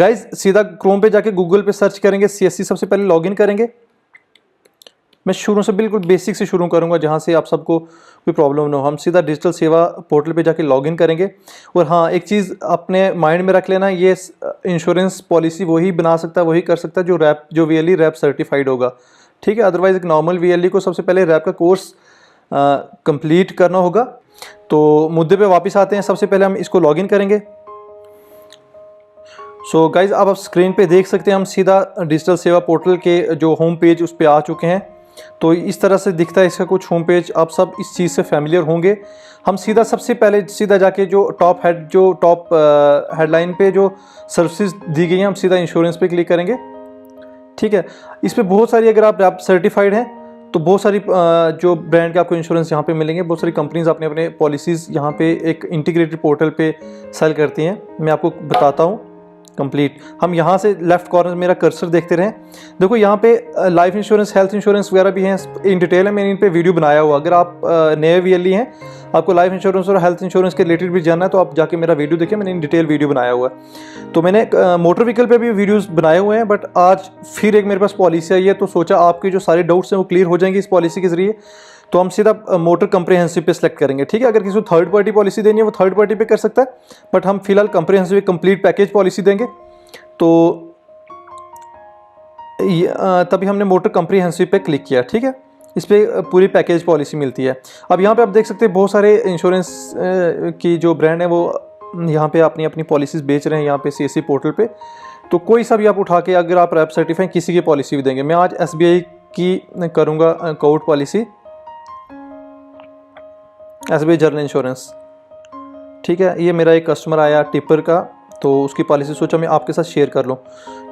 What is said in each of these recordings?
Guys सीधा Chrome पे जाके गूगल पे सर्च करेंगे CSC, सबसे पहले लॉगिन करेंगे। मैं शुरू से बिल्कुल बेसिक से शुरू करूंगा जहां से आप सबको कोई प्रॉब्लम ना हो। हम सीधा डिजिटल सेवा पोर्टल पे जाके लॉगिन करेंगे। और हाँ, एक चीज़ अपने माइंड में रख लेना, ये इंश्योरेंस पॉलिसी वही बना सकता है, वही कर सकता है जो VLE रैप सर्टिफाइड होगा, ठीक है। अदरवाइज एक नॉर्मल VLE को सबसे पहले रैप का कोर्स कंप्लीट करना होगा। तो मुद्दे पे वापस आते हैं। सबसे पहले हम इसको लॉगिन करेंगे। सो गाइज आप स्क्रीन पे देख सकते हैं, हम सीधा डिजिटल सेवा पोर्टल के जो होम पेज उस पर आ चुके हैं। तो इस तरह से दिखता है इसका कुछ होम पेज। आप सब इस चीज़ से फैमिलियर होंगे। हम सीधा सबसे पहले सीधा जाके जो टॉप हेडलाइन पे जो सर्विसेज दी गई हैं, हम सीधा इंश्योरेंस पे क्लिक करेंगे, ठीक है। इस पर बहुत सारी, अगर आप सर्टिफाइड हैं तो बहुत सारी जो ब्रांड के आपको इंश्योरेंस यहाँ पे मिलेंगे। बहुत सारी कंपनीज अपने अपने पॉलिसीज़ यहाँ पे एक इंटीग्रेटेड पोर्टल पे सेल करती हैं। मैं आपको बताता हूँ कंप्लीट। हम यहाँ से लेफ्ट कॉर्नर मेरा कर्सर देखते रहें। देखो यहाँ पे लाइफ इंश्योरेंस, हेल्थ इंश्योरेंस वगैरह भी हैं, इन डिटेल है। मैंने इन पे वीडियो बनाया हुआ। अगर आप नए VLE हैं, आपको लाइफ इंश्योरेंस और हेल्थ इंश्योरेंस के रिलेटेड भी जानना है, तो आप जाके मेरा वीडियो देखिए, मैंने इन डिटेल वीडियो बनाया हुआ है। तो मैंने मोटर व्हीकल पे भी वीडियोस बनाए हुए हैं, बट आज फिर एक मेरे पास पॉलिसी आई है, तो सोचा आपके जो सारे डाउट्स हैं वो क्लियर हो जाएंगे इस पॉलिसी के जरिए। तो हम सीधा मोटर कंप्रिहेंसिव पे सेलेक्ट करेंगे, ठीक है। अगर किसी को थर्ड पार्टी पॉलिसी देनी है वो थर्ड पार्टी पे कर सकता है, बट हम फिलहाल कंप्रिहेंसिव कंप्लीट पैकेज पॉलिसी देंगे। तो तभी हमने मोटर कंप्रिहेंसिव पे क्लिक किया, ठीक है। इस पर पूरी पैकेज पॉलिसी मिलती है। अब यहाँ पे आप देख सकते हैं बहुत सारे इंश्योरेंस की जो ब्रांड है वो यहाँ पे अपनी अपनी पॉलिसीज़ बेच रहे हैं यहाँ पे CSC पोर्टल पे। तो कोई सा भी आप उठा के, अगर आप रैप सर्टिफाई किसी की पॉलिसी भी देंगे। मैं आज SBI की करूँगा Covid policy, SBI general insurance, ठीक है। ये मेरा एक कस्टमर आया टिपर का, तो उसकी पॉलिसी सोचा मैं आपके साथ शेयर कर लूँ,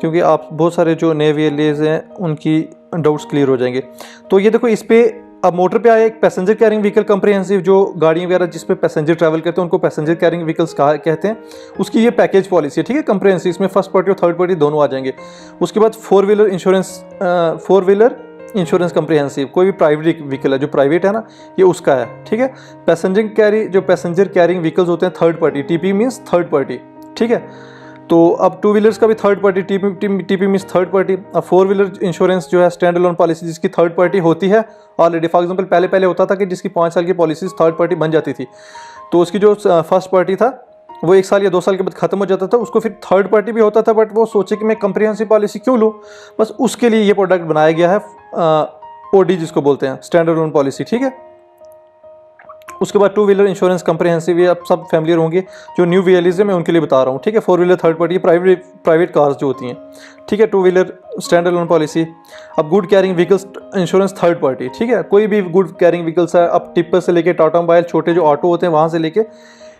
क्योंकि आप बहुत सारे जो नए VLEs हैं उनकी डाउट्स क्लियर हो जाएंगे। तो ये देखो, इस पे अब मोटर पे आया एक पैसेंजर कैरिंग व्हीकल कंप्रिहेंसिव, जो गाड़ियाँ वगैरह जिस पे पैसेंजर ट्रैवल करते हैं उनको पैसेंजर कैरिंग व्हीकल्स कहते हैं। उसकी ये पैकेज पॉलिसी है, ठीक है, कंप्रिहेंसिव। इसमें फर्स्ट पार्टी और थर्ड पार्टी दोनों आ जाएंगे। उसके बाद फोर व्हीलर इंश्योरेंस कंप्रिहेंसिव, कोई भी प्राइवेट व्हीकल है जो प्राइवेट है ना, ये उसका है, ठीक है। पैसेंजर कैरिंग व्हीकल्स होते हैं third party, TP means third party, ठीक है। तो अब टू व्हीलर्स का भी third party, TP means third party. अब फोर व्हीलर इंश्योरेंस जो है स्टैंड अलोन पॉलिसी, जिसकी थर्ड पार्टी होती है ऑलरेडी। फॉर एग्जांपल पहले होता था कि जिसकी 5 साल की पॉलिसीज थर्ड पार्टी बन जाती थी, तो उसकी जो फर्स्ट पार्टी था वो 1 साल या 2 साल के बाद खत्म हो जाता था, उसको फिर थर्ड पार्टी भी होता था। बट वो सोचे कि मैं कंप्रिहेंसिव पॉलिसी क्यों लूँ, बस उसके लिए ये प्रोडक्ट बनाया गया है, OD जिसको बोलते हैं, स्टैंड अलोन पॉलिसी, ठीक है। उसके बाद टू व्हीलर इंश्योरेंस कंप्रिहेंसिव, ये आप सब फैमिलियर होंगे। जो न्यू VLEs है मैं उनके लिए बता रहा हूँ, ठीक है। Four wheeler third party, private cars जो होती हैं, ठीक है। Two wheeler standalone policy. अब good carrying vehicles insurance third party, ठीक है। कोई भी गुड कैरिंग व्हीकल्स है, अब टिप्पर से लेके टाटा मोबाइल, छोटे जो ऑटो होते हैं वहाँ से लेके,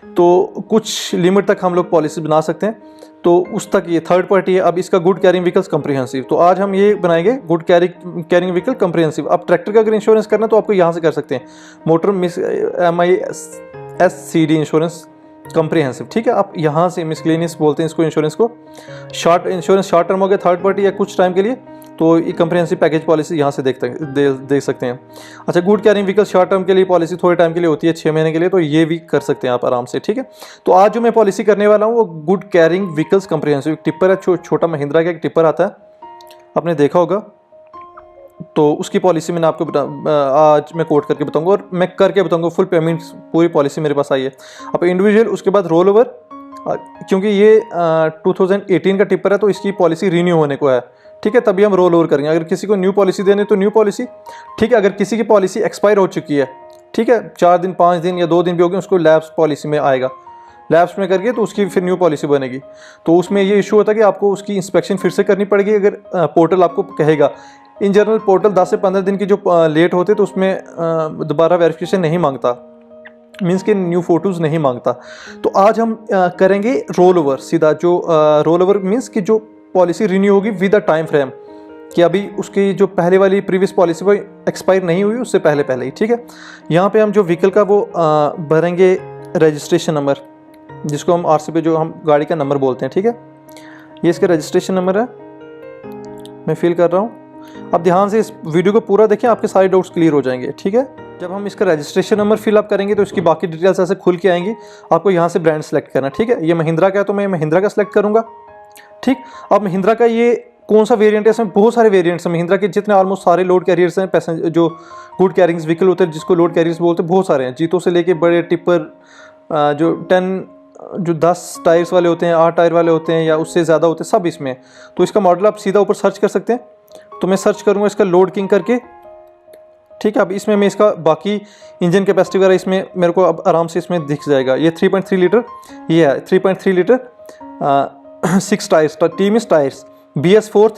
तो कुछ लिमिट तक हम लोग पॉलिसी बना सकते हैं, तो उस तक ये थर्ड पार्टी है। अब इसका गुड कैरिंग व्हीकल्स कंप्रिहेंसिव, तो आज हम ये बनाएंगे गुड कैरिंग व्हीकल कंप्रिहेंसिव। अब ट्रैक्टर का अगर इंश्योरेंस करना है तो आपको यहाँ से कर सकते हैं, मोटर MISCD इंश्योरेंस कंप्रिहेंसिव, ठीक है। आप यहाँ से मिसलेनियस बोलते हैं इसको, इंश्योरेंस को। शॉर्ट टर्म हो गया थर्ड पार्टी या कुछ टाइम के लिए, तो ये कंप्रिहेंसिव पैकेज पॉलिसी यहाँ से देख सकते हैं। अच्छा, good carrying vehicle short term के लिए पॉलिसी थोड़े टाइम के लिए होती है, 6 महीने के लिए, तो ये भी कर सकते हैं आप आराम से, ठीक है। तो आज जो मैं पॉलिसी करने वाला हूँ वो good carrying vehicles comprehensive. Tipper है, छोटा महिंद्रा का एक टिप्पर आता है, आपने देखा होगा। तो उसकी पॉलिसी मैंने आपको आज मैं कोट करके बताऊंगा, और मैं करके बताऊंगा फुल पेमेंट, पूरी पॉलिसी मेरे पास आई है। अब इंडिविजुअल, उसके बाद रोल ओवर, क्योंकि ये 2018 का टिप्पर है तो इसकी पॉलिसी रीन्यू होने को है, ठीक है। तभी हम रोल ओवर करेंगे। अगर किसी को न्यू पॉलिसी देनी तो न्यू पॉलिसी, ठीक है। अगर किसी की पॉलिसी एक्सपायर हो चुकी है, ठीक है, 4 दिन 5 दिन या 2 दिन भी हो गए, उसको लैप्स पॉलिसी में आएगा। लैप्स में करके तो उसकी फिर न्यू पॉलिसी बनेगी। तो उसमें ये इशू होता है कि आपको उसकी इंस्पेक्शन फिर से करनी पड़ेगी, अगर पोर्टल आपको कहेगा। इन जनरल पोर्टल 10 से 15 दिन की जो लेट होते तो उसमें दोबारा वेरिफिकेशन नहीं मांगता, मीन्स कि न्यू फोटोज़ नहीं मांगता। तो आज हम करेंगे रोल ओवर सीधा। जो रोल ओवर मीन्स कि जो पॉलिसी रिन्यू होगी विद अ टाइम फ्रेम, कि अभी उसकी जो पहले वाली प्रीवियस पॉलिसी वो एक्सपायर नहीं हुई, उससे पहले ही, ठीक है। यहाँ पे हम जो व्हीकल का वो भरेंगे रजिस्ट्रेशन नंबर, जिसको हम RC पे जो हम गाड़ी का नंबर बोलते हैं, ठीक है। ये इसका रजिस्ट्रेशन नंबर है, मैं फिल कर रहा हूँ। अब ध्यान से इस वीडियो को पूरा देखें, आपके सारे डाउट्स क्लियर हो जाएंगे, ठीक है। जब हम इसका रजिस्ट्रेशन नंबर फिलअप करेंगे तो इसकी बाकी डिटेल्स ऐसे खुल के आएंगी। आपको यहाँ से ब्रांड सेलेक्ट करना, ठीक है। ये महिंद्रा का है तो मैं महिंद्रा का सेलेक्ट करूँगा, ठीक। अब महिंद्रा का ये कौन सा वेरिएंट है, इसमें बहुत सारे वेरिएंट्स हैं महिंद्रा के, जितने ऑलमोस्ट सारे लोड कैरियर्स हैं, पैसेंजर जो गुड कैरिंग व्हीकल होते हैं जिसको लोड कैरियर्स बोलते हैं, बहुत सारे हैं, जीतों से लेके बड़े टिप्पर जो 10 टायर्स वाले होते हैं, 8 टायर वाले होते हैं या उससे ज़्यादा होते हैं, सब इसमें। तो इसका मॉडल आप सीधा ऊपर सर्च कर सकते हैं। तो मैं सर्च करूँगा इसका लोड किंग करके, ठीक है। अब इसमें मैं इसका बाकी इंजन कैपेसिटी वगैरह इसमें मेरे को अब आराम से इसमें दिख जाएगा। ये 3.3 लीटर, ये है 3.3 लीटर, 6 टायर्स, टीम इस टायर्स, BS4।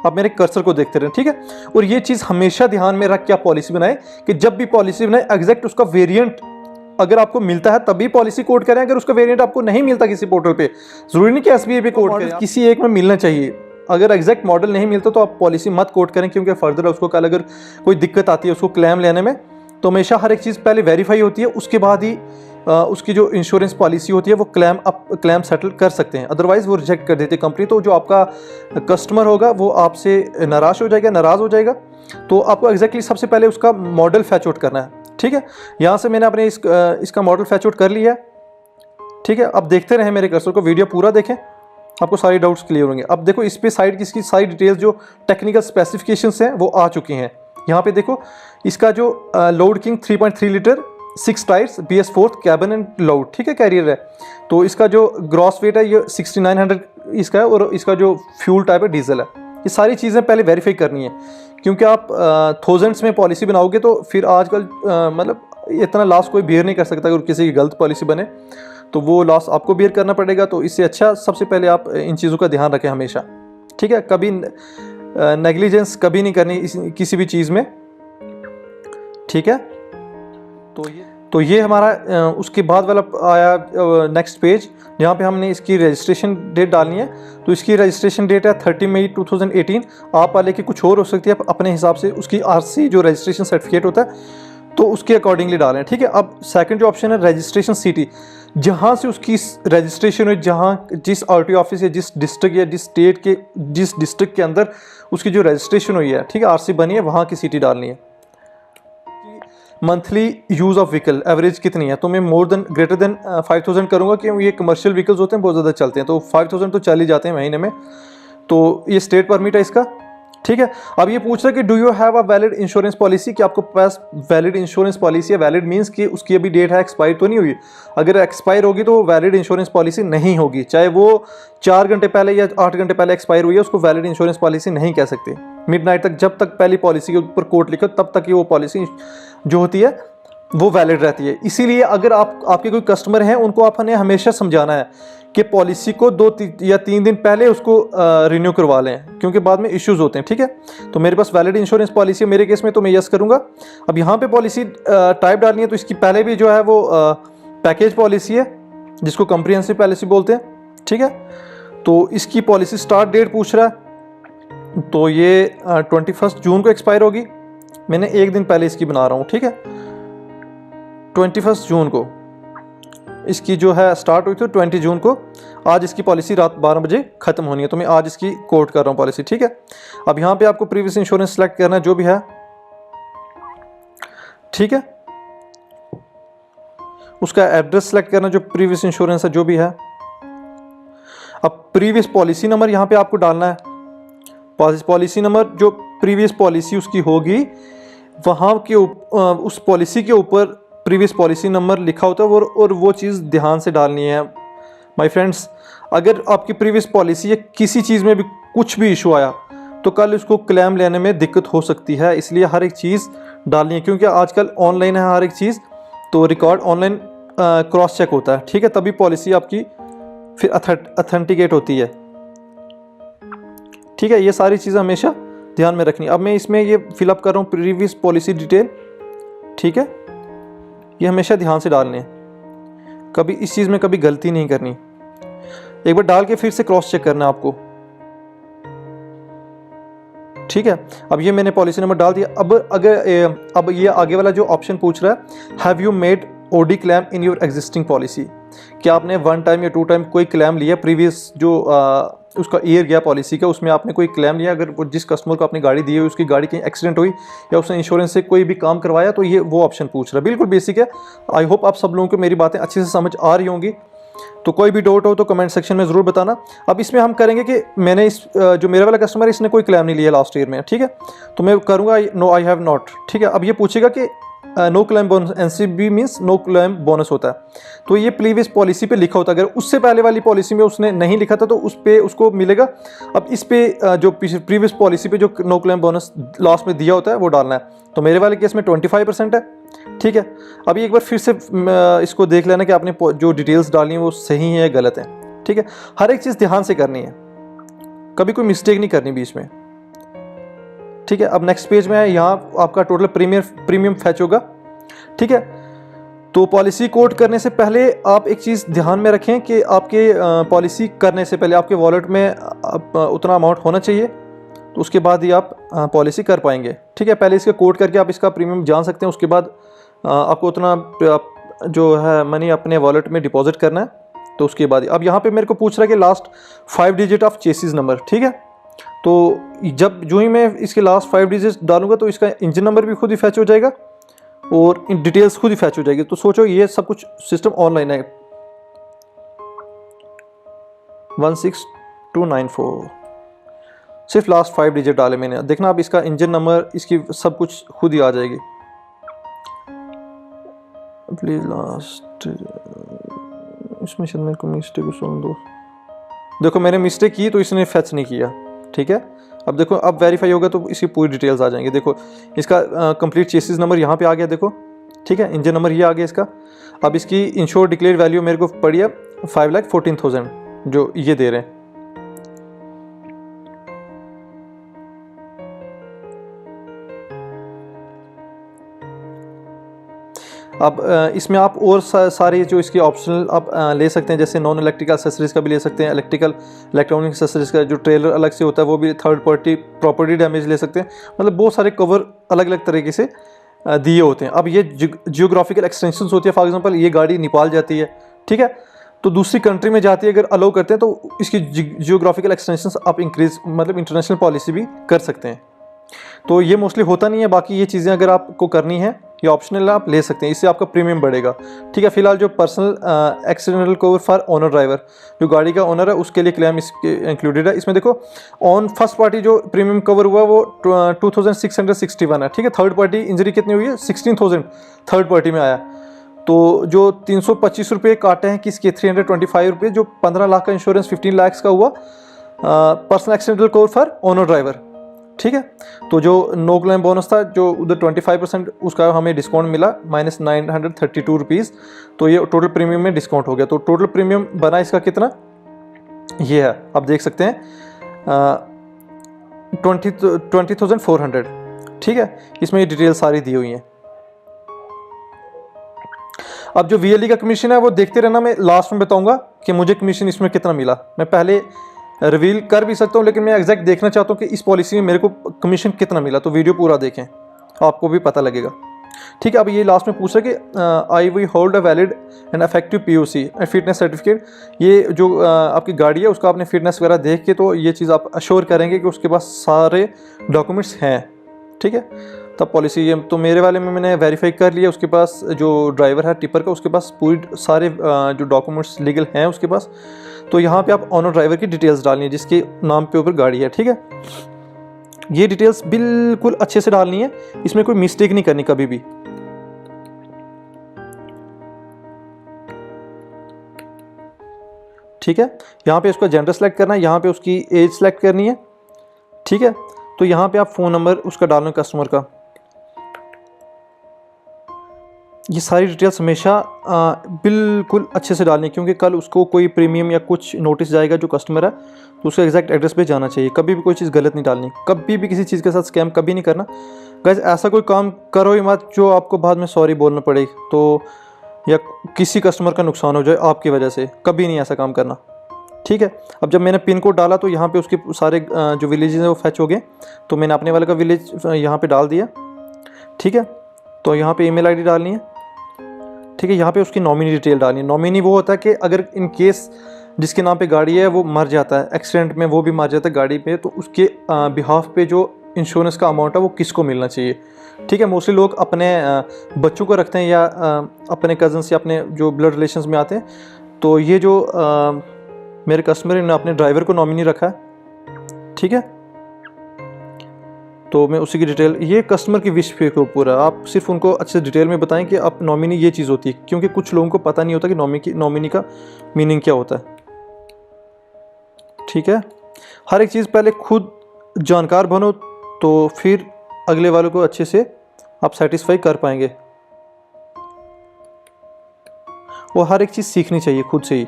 अब मेरे कर्सर को देखते रहें, ठीक है। और ये चीज़ हमेशा ध्यान में रख के आप पॉलिसी बनाए कि जब भी पॉलिसी बनाए एग्जैक्ट उसका वेरिएंट अगर आपको मिलता है तभी पॉलिसी कोड करें। अगर उसका वेरिएंट आपको नहीं मिलता किसी पोर्टल पे, जरूरी नहीं कि SBI पे कोड करें, किसी एक में मिलना चाहिए। अगर एग्जैक्ट मॉडल नहीं मिलता तो आप पॉलिसी मत कोड करें, क्योंकि फर्दर उसको कल अगर कोई दिक्कत आती है उसको क्लेम लेने में, तो हमेशा हर एक चीज़ पहले वेरीफाई होती है, उसके बाद ही उसकी जो इंश्योरेंस पॉलिसी होती है वो क्लेम सेटल कर सकते हैं, अदरवाइज वो रिजेक्ट कर देती है कंपनी। तो जो आपका कस्टमर होगा वो आपसे नाराज़ हो जाएगा। तो आपको एग्जैक्टली सबसे पहले उसका मॉडल फैच आउट करना है, ठीक है। यहाँ से मैंने अपने इसका मॉडल फैच आउट कर लिया, ठीक है। अब देखते रहें मेरे कर्सर को, वीडियो पूरा देखें, आपको सारे डाउट्स क्लियर होंगे। अब देखो इस पे साइड किसकी सारी डिटेल्स जो टेक्निकल स्पेसिफिकेशंस हैं वो आ चुकी हैं। यहाँ पे देखो इसका जो load king 3.3 litre 6 tyres BS4 cabin and load, ठीक है, कैरियर है। तो इसका जो ग्रॉस वेट है ये 6900 इसका है, और इसका जो फ्यूल टाइप है डीजल है। ये सारी चीज़ें पहले वेरीफाई करनी है, क्योंकि आप थाउजेंड्स में पॉलिसी बनाओगे तो फिर आजकल मतलब इतना लॉस कोई बेयर नहीं कर सकता। अगर किसी की गलत पॉलिसी बने तो वो लॉस आपको बेयर करना पड़ेगा। तो इससे अच्छा सबसे पहले आप इन चीज़ों का ध्यान रखें हमेशा, ठीक है। कभी नेग्लिजेंस कभी नहीं करनी किसी भी चीज़ में, ठीक है। तो ये हमारा उसके बाद वाला आया नेक्स्ट पेज, जहाँ पे हमने इसकी रजिस्ट्रेशन डेट डालनी है। तो इसकी रजिस्ट्रेशन डेट है 30 मई 2018। आप वाले की कुछ और हो सकती है, अपने हिसाब से उसकी RC जो रजिस्ट्रेशन सर्टिफिकेट होता है तो उसके अकॉर्डिंगली डालें, ठीक है। अब सेकंड जो ऑप्शन है रजिस्ट्रेशन सिटी, जहाँ से उसकी रजिस्ट्रेशन हुई, जहाँ जिस RTO ऑफिस या जिस डिस्ट्रिक्ट या जिस डिस्ट्रिक्ट के अंदर उसकी जो रजिस्ट्रेशन हुई है, ठीक है, RC बनी है, वहाँ की सिटी डालनी है। Monthly use of vehicle average कितनी है, तो मैं ग्रेटर देन 5000 करूँगा, क्योंकि ये कमर्शियल व्हीकल्स होते हैं बहुत ज़्यादा चलते हैं, तो 5000 तो चल ही जाते हैं महीने में। तो ये स्टेट परमिट है इसका, ठीक है। अब ये पूछ रहा है कि do you have a valid insurance policy, कि आपको पास वैलिड इंश्योरेंस पॉलिसी है। वैलिड मींस कि उसकी अभी डेट है, एक्सपायर तो नहीं हुई। अगर एक्सपायर होगी तो वैलिड इंश्योरेंस पॉलिसी नहीं होगी, चाहे वो 4 घंटे पहले या 8 घंटे पहले एक्सपायर हुई है, उसको वैलिड इंश्योरेंस पॉलिसी नहीं कह सकते। मिडनाइट तक जब तक पहली पॉलिसी के ऊपर कोट लिखो तब तक ही वो पॉलिसी जो होती है वो वैलिड रहती है। इसीलिए अगर आपके कोई कस्टमर हैं उनको आपने हमेशा समझाना है कि पॉलिसी को 2 या 3 दिन पहले उसको रिन्यू करवा लें, क्योंकि बाद में इश्यूज होते हैं, ठीक है। तो मेरे पास वैलिड इंश्योरेंस पॉलिसी है मेरे केस में, तो मैं यस करूंगा। अब यहाँ पे पॉलिसी टाइप डालनी है, तो इसकी पहले भी जो है वो पैकेज पॉलिसी है जिसको कम्प्रिहेंसिव पॉलिसी बोलते हैं, ठीक है। तो इसकी पॉलिसी स्टार्ट डेट पूछ रहा है, तो ये 21 जून को एक्सपायर होगी। मैंने 1 दिन पहले इसकी बना रहा हूँ, ठीक है। 21 जून को इसकी जो है स्टार्ट हुई थी, 20 जून को। आज इसकी पॉलिसी रात 12 बजे ख़त्म होनी है, तो मैं आज इसकी कोट कर रहा हूँ पॉलिसी, ठीक है। अब यहाँ पे आपको प्रीवियस इंश्योरेंस सेलेक्ट करना है जो भी है, ठीक है। उसका एड्रेस सेलेक्ट करना जो प्रीवियस इंश्योरेंस है जो भी है। अब प्रीवियस पॉलिसी नंबर यहाँ पे आपको डालना है। पॉलिसी नंबर जो प्रीवियस पॉलिसी उसकी होगी वहाँ के उस पॉलिसी के ऊपर प्रीवियस पॉलिसी नंबर लिखा होता है, और वो चीज़ ध्यान से डालनी है माय फ्रेंड्स। अगर आपकी प्रीवियस पॉलिसी या किसी चीज़ में भी कुछ भी इशू आया तो कल उसको क्लेम लेने में दिक्कत हो सकती है, इसलिए हर एक चीज़ डालनी है, क्योंकि आजकल ऑनलाइन है हर एक चीज़, तो रिकॉर्ड ऑनलाइन क्रॉस चेक होता है, ठीक है, तभी पॉलिसी आपकी फिर अथेंटिकेट होती है, ठीक है। ये सारी चीज़ें हमेशा ध्यान में रखनी। अब मैं इसमें ये फिलअप कर रहा हूँ प्रीवियस पॉलिसी डिटेल, ठीक है। ये हमेशा ध्यान से डालने हैं, कभी इस चीज़ में कभी गलती नहीं करनी। एक बार डाल के फिर से क्रॉस चेक करना है आपको, ठीक है। अब ये मैंने पॉलिसी नंबर डाल दिया। अब ये आगे वाला जो ऑप्शन पूछ रहा है, have you made OD claim in your existing policy, क्या आपने 1 टाइम या 2 टाइम कोई क्लेम लिया, प्रीवियस जो उसका ईयर गया पॉलिसी का उसमें आपने कोई क्लेम लिया। अगर जिस कस्टमर को आपने गाड़ी दी है उसकी गाड़ी कहीं एक्सीडेंट हुई या उसने इंश्योरेंस से कोई भी काम करवाया, तो ये वो ऑप्शन पूछ रहा है। बिल्कुल बेसिक है। आई होप आप सब लोगों को मेरी बातें अच्छे से समझ आ रही होंगी। तो कोई भी डाउट हो तो कमेंट सेक्शन में ज़रूर बताना। अब इसमें हम करेंगे कि मैंने इस जो मेरे वाला कस्टमर है इसने कोई क्लेम नहीं लिया लास्ट ईयर में, ठीक है, तो मैं करूँगा नो आई हैव नॉट, ठीक है। अब ये पूछेगा कि no claim bonus, NCB means no claim bonus होता है, तो ये प्रीवियस पॉलिसी पे लिखा होता है। अगर उससे पहले वाली पॉलिसी में उसने नहीं लिखा था तो उस पे उसको मिलेगा। अब इस पे जो प्रीवियस पॉलिसी पे जो नो क्लेम बोनस लास्ट में दिया होता है वो डालना है। तो मेरे वाले केस में 25% है, ठीक है। अभी एक बार फिर से इसको देख लेना कि आपने जो डिटेल्स डालनी है वो सही है या गलत है, ठीक है। हर एक चीज़ ध्यान से करनी है, कभी कोई मिस्टेक नहीं करनी बीच में, ठीक है। अब नेक्स्ट पेज में है, यहाँ आपका टोटल प्रीमियम फैच होगा, ठीक है। तो पॉलिसी कोट करने से पहले आप एक चीज़ ध्यान में रखें कि आपके पॉलिसी करने से पहले आपके वॉलेट में उतना अमाउंट होना चाहिए, तो उसके बाद ही आप पॉलिसी कर पाएंगे, ठीक है। पहले इसका कोट करके आप इसका प्रीमियम जान सकते हैं, उसके बाद आपको उतना जो है मनी अपने वॉलेट में डिपॉजिट करना है, तो उसके बाद अब यहाँ पे मेरे को पूछ रहा है कि last 5 digit of chassis number, ठीक है। तो जब जो ही मैं इसके लास्ट 5 डिजिट डालूंगा तो इसका इंजन नंबर भी खुद ही फैच हो जाएगा और इन डिटेल्स खुद ही फैच हो जाएगी। तो सोचो ये सब कुछ सिस्टम ऑनलाइन है। 16294 सिर्फ लास्ट 5 डिजिट डाले मैंने, देखना अब इसका इंजन नंबर, इसकी सब कुछ खुद ही आ जाएगी। प्लीज लास्ट, इसमें शायद मेरे को मिस्टेक सुन दो। देखो मैंने मिस्टेक की तो इसने फैच नहीं किया, ठीक है। अब देखो अब वेरीफाई होगा तो इसकी पूरी डिटेल्स आ जाएंगी। देखो इसका कंप्लीट चेसिस नंबर यहाँ पे आ गया, देखो, ठीक है। इंजन नंबर ये आ गया इसका। अब इसकी इंश्योर डिक्लेयर वैल्यू मेरे को पड़ी है 5,14,000 जो ये दे रहे हैं। अब इसमें आप और सारे जो इसके ऑप्शनल आप ले सकते हैं, जैसे नॉन इलेक्ट्रिकल एक्सेसरीज का भी ले सकते हैं, इलेक्ट्रॉनिक एक्सेसरीज का जो ट्रेलर अलग से होता है वो भी, थर्ड पार्टी प्रॉपर्टी डैमेज ले सकते हैं। मतलब बहुत सारे कवर अलग अलग तरीके से दिए होते हैं। अब ये जियोग्राफिकल एक्सटेंशंस होती है, फॉर एग्जांपल ये गाड़ी नेपाल जाती है, ठीक है, तो दूसरी कंट्री में जाती है, अगर अलाउ करते हैं तो इसकी जियोग्राफिकल एक्सटेंशंस आप इंक्रीज मतलब इंटरनेशनल पॉलिसी भी कर सकते हैं। तो ये मोस्टली होता नहीं है, बाकी ये चीज़ें अगर आपको करनी है ये ऑप्शनल आप ले सकते हैं, इससे आपका प्रीमियम बढ़ेगा, ठीक है। फिलहाल जो personal accidental cover for owner driver, जो गाड़ी का ओनर है उसके लिए क्लेम इसके इंक्लूडेड है। इसमें देखो ऑन फर्स्ट पार्टी जो प्रीमियम कवर हुआ वो 2661 है, ठीक है। थर्ड पार्टी इंजरी कितनी हुई है, 16,000 थर्ड पार्टी में आया। तो जो 325 रुपये काटे हैं किसके, 325 रुपये, जो 15 लाख का इंश्योरेंस 15 लाख का हुआ personal accidental cover for owner driver, ठीक है। तो जो नो क्लेम बोनस था जो उधर 25% उसका हमें डिस्काउंट मिला -932 रुपीज़, तो ये टोटल प्रीमियम में डिस्काउंट हो गया। तो टोटल प्रीमियम बना इसका कितना, ये है आप देख सकते हैं 20,400, ठीक है। इसमें ये डिटेल सारी दी हुई हैं। अब जो VLE का कमीशन है वो देखते रहना, मैं लास्ट में बताऊंगा कि मुझे कमीशन इसमें कितना मिला। मैं पहले रिवील कर भी सकता हूँ लेकिन मैं एग्जैक्ट देखना चाहता हूँ कि इस पॉलिसी में मेरे को कमीशन कितना मिला, तो वीडियो पूरा देखें आपको भी पता लगेगा, ठीक है। अब ये लास्ट में पूछ रहा है कि I we hold a valid and effective POC fitness certificate. ये जो आपकी गाड़ी है उसका आपने फिटनेस वगैरह देख के तो ये चीज़ आप अश्योर करेंगे कि उसके पास सारे डॉक्यूमेंट्स हैं, ठीक है, तब पॉलिसी। ये तो मेरे वाले में मैंने वेरीफाई कर लिया, उसके पास जो ड्राइवर है टिपर का उसके पास पूरी सारे जो डॉक्यूमेंट्स लीगल हैं उसके पास। तो यहाँ पे आप ऑनर ड्राइवर की डिटेल्स डालनी है जिसके नाम पे ऊपर गाड़ी है, ठीक है। ये डिटेल्स बिल्कुल अच्छे से डालनी है, इसमें कोई मिस्टेक नहीं करनी कभी भी, ठीक है। यहाँ पे उसका जेंडर सेलेक्ट करना है, यहाँ पे उसकी एज सेलेक्ट करनी है, ठीक है। तो यहाँ पे आप फ़ोन नंबर उसका डालना है कस्टमर का। ये सारी डिटेल्स हमेशा बिल्कुल अच्छे से डालनी है, क्योंकि कल उसको कोई प्रीमियम या कुछ नोटिस जाएगा जो कस्टमर है तो उसके एग्जैक्ट एड्रेस पे जाना चाहिए। कभी भी कोई चीज़ गलत नहीं डालनी, कभी भी किसी चीज़ के साथ स्कैम कभी नहीं करना। गाइस ऐसा कोई काम करो ही मत जो आपको बाद में सॉरी बोलना पड़े तो, या किसी कस्टमर का नुकसान हो जाए आपकी वजह से, कभी नहीं ऐसा काम करना, ठीक है। अब जब मैंने पिन कोड डाला तो यहाँ पे उसके सारे जो विलेजेस हैं वो फैच हो गए, तो मैंने अपने वाले का विलेज यहाँ पे डाल दिया, ठीक है। तो यहाँ पे ईमेल आईडी डालनी है, ठीक है। यहाँ पे उसकी नॉमिनी डिटेल डालनी है। नॉमिनी वो होता है कि अगर इन केस जिसके नाम पे गाड़ी है वो मर जाता है एक्सीडेंट में, वो भी मर जाता है गाड़ी पे, तो उसके बिहाफ पे जो इंश्योरेंस का अमाउंट है वो किसको मिलना चाहिए, ठीक है। मोस्टली लोग अपने बच्चों को रखते हैं या अपने कज़न्स या अपने जो ब्लड रिलेशंस में आते हैं, तो ये जो मेरे कस्टमर ने अपने ड्राइवर को नॉमिनी रखा है, ठीक है। तो मैं उसी की डिटेल, ये कस्टमर की विश पे के ऊपर है, आप सिर्फ उनको अच्छे से डिटेल में बताएं कि आप नॉमिनी ये चीज़ होती है, क्योंकि कुछ लोगों को पता नहीं होता कि नॉमिनी का मीनिंग क्या होता है, ठीक है। हर एक चीज़ पहले खुद जानकार बनो, तो फिर अगले वालों को अच्छे से आप सेटिस्फाई कर पाएंगे। वो हर एक चीज़ सीखनी चाहिए खुद से ही,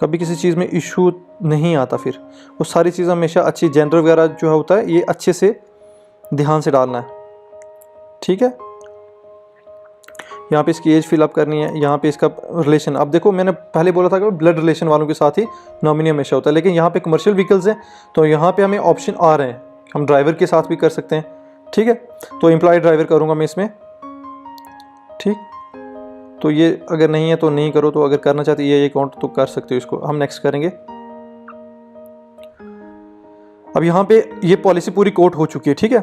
कभी किसी चीज़ में इशू नहीं आता। फिर वो सारी चीज़ हमेशा अच्छी, जेंडर वगैरह जो होता है ये अच्छे से ध्यान से डालना है, ठीक है। यहाँ पे इसकी एज फिलअप करनी है, यहाँ पे इसका रिलेशन। अब देखो मैंने पहले बोला था कि ब्लड रिलेशन वालों के साथ ही नॉमिनी हमेशा होता है, लेकिन यहाँ पे कमर्शियल व्हीकल्स हैं तो यहाँ पे हमें ऑप्शन आ रहे हैं, हम ड्राइवर के साथ भी कर सकते हैं, ठीक है। तो एम्प्लॉय ड्राइवर करूँगा मैं इसमें, ठीक। तो ये अगर नहीं है तो नहीं करो, तो अगर करना चाहते ये अकाउंट तो कर सकते हो, इसको हम नेक्स्ट करेंगे। अब यहाँ पे ये पॉलिसी पूरी कोट हो चुकी है, ठीक है।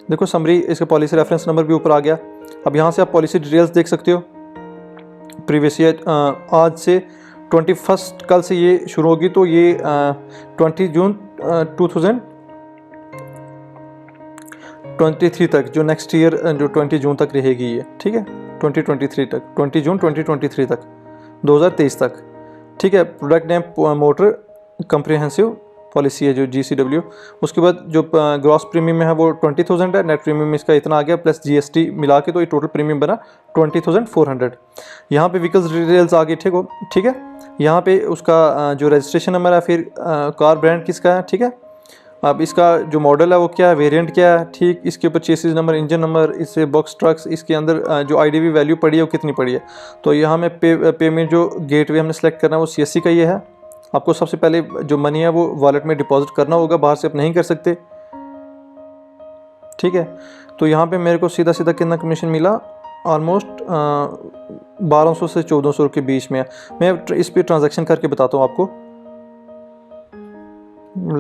देखो समरी, इसका पॉलिसी रेफरेंस नंबर भी ऊपर आ गया। अब यहाँ से आप पॉलिसी डिटेल्स देख सकते हो। प्रीवियस ईयर आज से 21 कल से ये शुरू होगी, तो ये 20 जून 2023 तक, जो नेक्स्ट ईयर जो 20 जून तक रहेगी ये, ठीक है। 2023 तक, 20 जून 2023 तक, 2023 तक, ठीक है। Product name motor comprehensive policy है जो GCW। उसके बाद जो ग्रॉस प्रीमियम है वो 20,000 है, नेट प्रीमियम इसका इतना आ गया प्लस GST मिला के, तो ये टोटल प्रीमियम बना 20,400। यहाँ पे व्हीकल्स डिटेल्स आ गई, ठीक है। यहाँ पे उसका जो रजिस्ट्रेशन नंबर है, फिर कार ब्रांड किसका है, ठीक है। अब इसका जो मॉडल है वो क्या है, वेरिएंट क्या है, ठीक। इसके ऊपर चेसिस नंबर, इंजन नंबर, इससे बॉक्स ट्रक्स, इसके अंदर जो IDV वैल्यू पड़ी है वो कितनी पड़ी है। तो यहाँ में पेमेंट जो गेटवे हमने सेलेक्ट करना है वो CSC का ये है। आपको सबसे पहले जो मनी है वो वॉलेट में डिपॉजिट करना होगा, बाहर से आप नहीं कर सकते, ठीक है। तो यहाँ पे मेरे को सीधा सीधा कितना कमीशन मिला, ऑलमोस्ट 1200 से 1400 के बीच में है। मैं इस पर ट्रांजैक्शन करके बताता हूँ आपको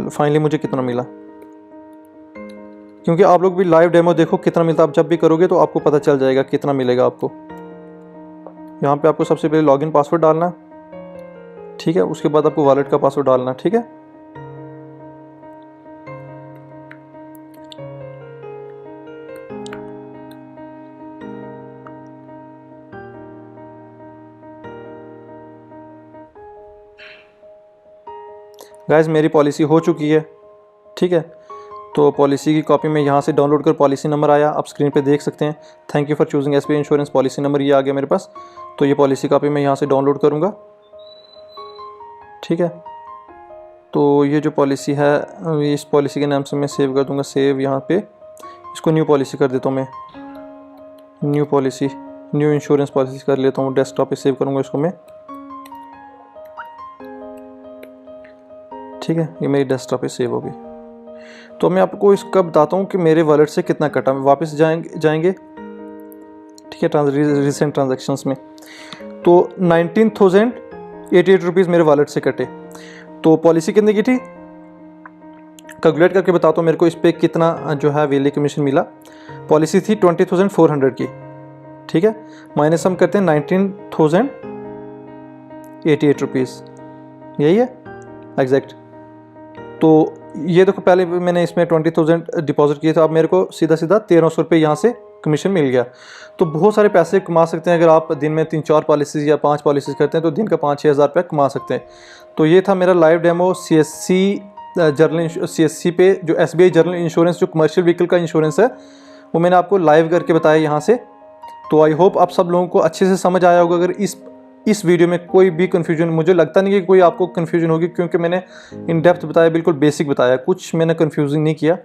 फाइनली मुझे कितना मिला, क्योंकि आप लोग भी लाइव डेमो देखो कितना मिलता है। आप जब भी करोगे तो आपको पता चल जाएगा कितना मिलेगा आपको। यहाँ पे आपको सबसे पहले लॉगिन पासवर्ड डालना, ठीक है। उसके बाद आपको वॉलेट का पासवर्ड डालना, ठीक है। गाइस मेरी पॉलिसी हो चुकी है, ठीक है। तो पॉलिसी की कॉपी में यहाँ से डाउनलोड कर, पॉलिसी नंबर आया, आप स्क्रीन पे देख सकते हैं। Thank you for choosing SBI insurance, policy number ये आ गया मेरे पास। तो ये पॉलिसी कॉपी मैं यहाँ से डाउनलोड करूँगा, ठीक है। तो ये जो पॉलिसी है इस पॉलिसी के नाम से मैं सेव कर दूँगा, सेव यहाँ पे, इसको न्यू पॉलिसी कर देता हूँ मैं, new policy, new insurance policy कर लेता हूँ। डेस्कटॉप पे सेव करूँगा इसको मैं, ठीक है। ये मेरी डेस्कटॉप पे सेव होगी। तो मैं आपको इसका बताता हूँ कि मेरे वॉलेट से कितना कटा। वापस जाएंगे, ठीक है, रिसेंट ट्रांजैक्शंस में। तो 19,088 रुपीज़ मेरे वॉलेट से कटे। तो पॉलिसी कितने की थी कैलकुलेट करके बताता हूँ मेरे को इस पर कितना जो है वेली कमीशन मिला। पॉलिसी थी 20,400 की, ठीक है। माइनस हम करते हैं 19,088 रुपीज़, यही है एग्जैक्ट। तो ये देखो पहले मैंने इसमें 20,000 डिपॉजिट किए थे, अब मेरे को सीधा 1,300 रुपये यहाँ से कमीशन मिल गया। तो बहुत सारे पैसे कमा सकते हैं अगर आप दिन में 3-4 पॉलिसीज़ या 5 पॉलिसीज़ करते हैं, तो दिन का 5-6 हज़ार रुपये कमा सकते हैं। तो ये था मेरा लाइव डेमो CSC पे, जो SBI जनरल इंश्योरेंस जो कमर्शियल व्हीकल का इंश्योरेंस है वो मैंने आपको लाइव करके बताया यहाँ से। तो आई होप आप सब लोगों को अच्छे से समझ आया होगा। अगर इस वीडियो में कोई भी कन्फ्यूजन, मुझे लगता नहीं कि कोई आपको कन्फ्यूजन होगी, क्योंकि मैंने इन डेप्थ बताया, बिल्कुल बेसिक बताया, कुछ मैंने कन्फ्यूजिंग नहीं किया।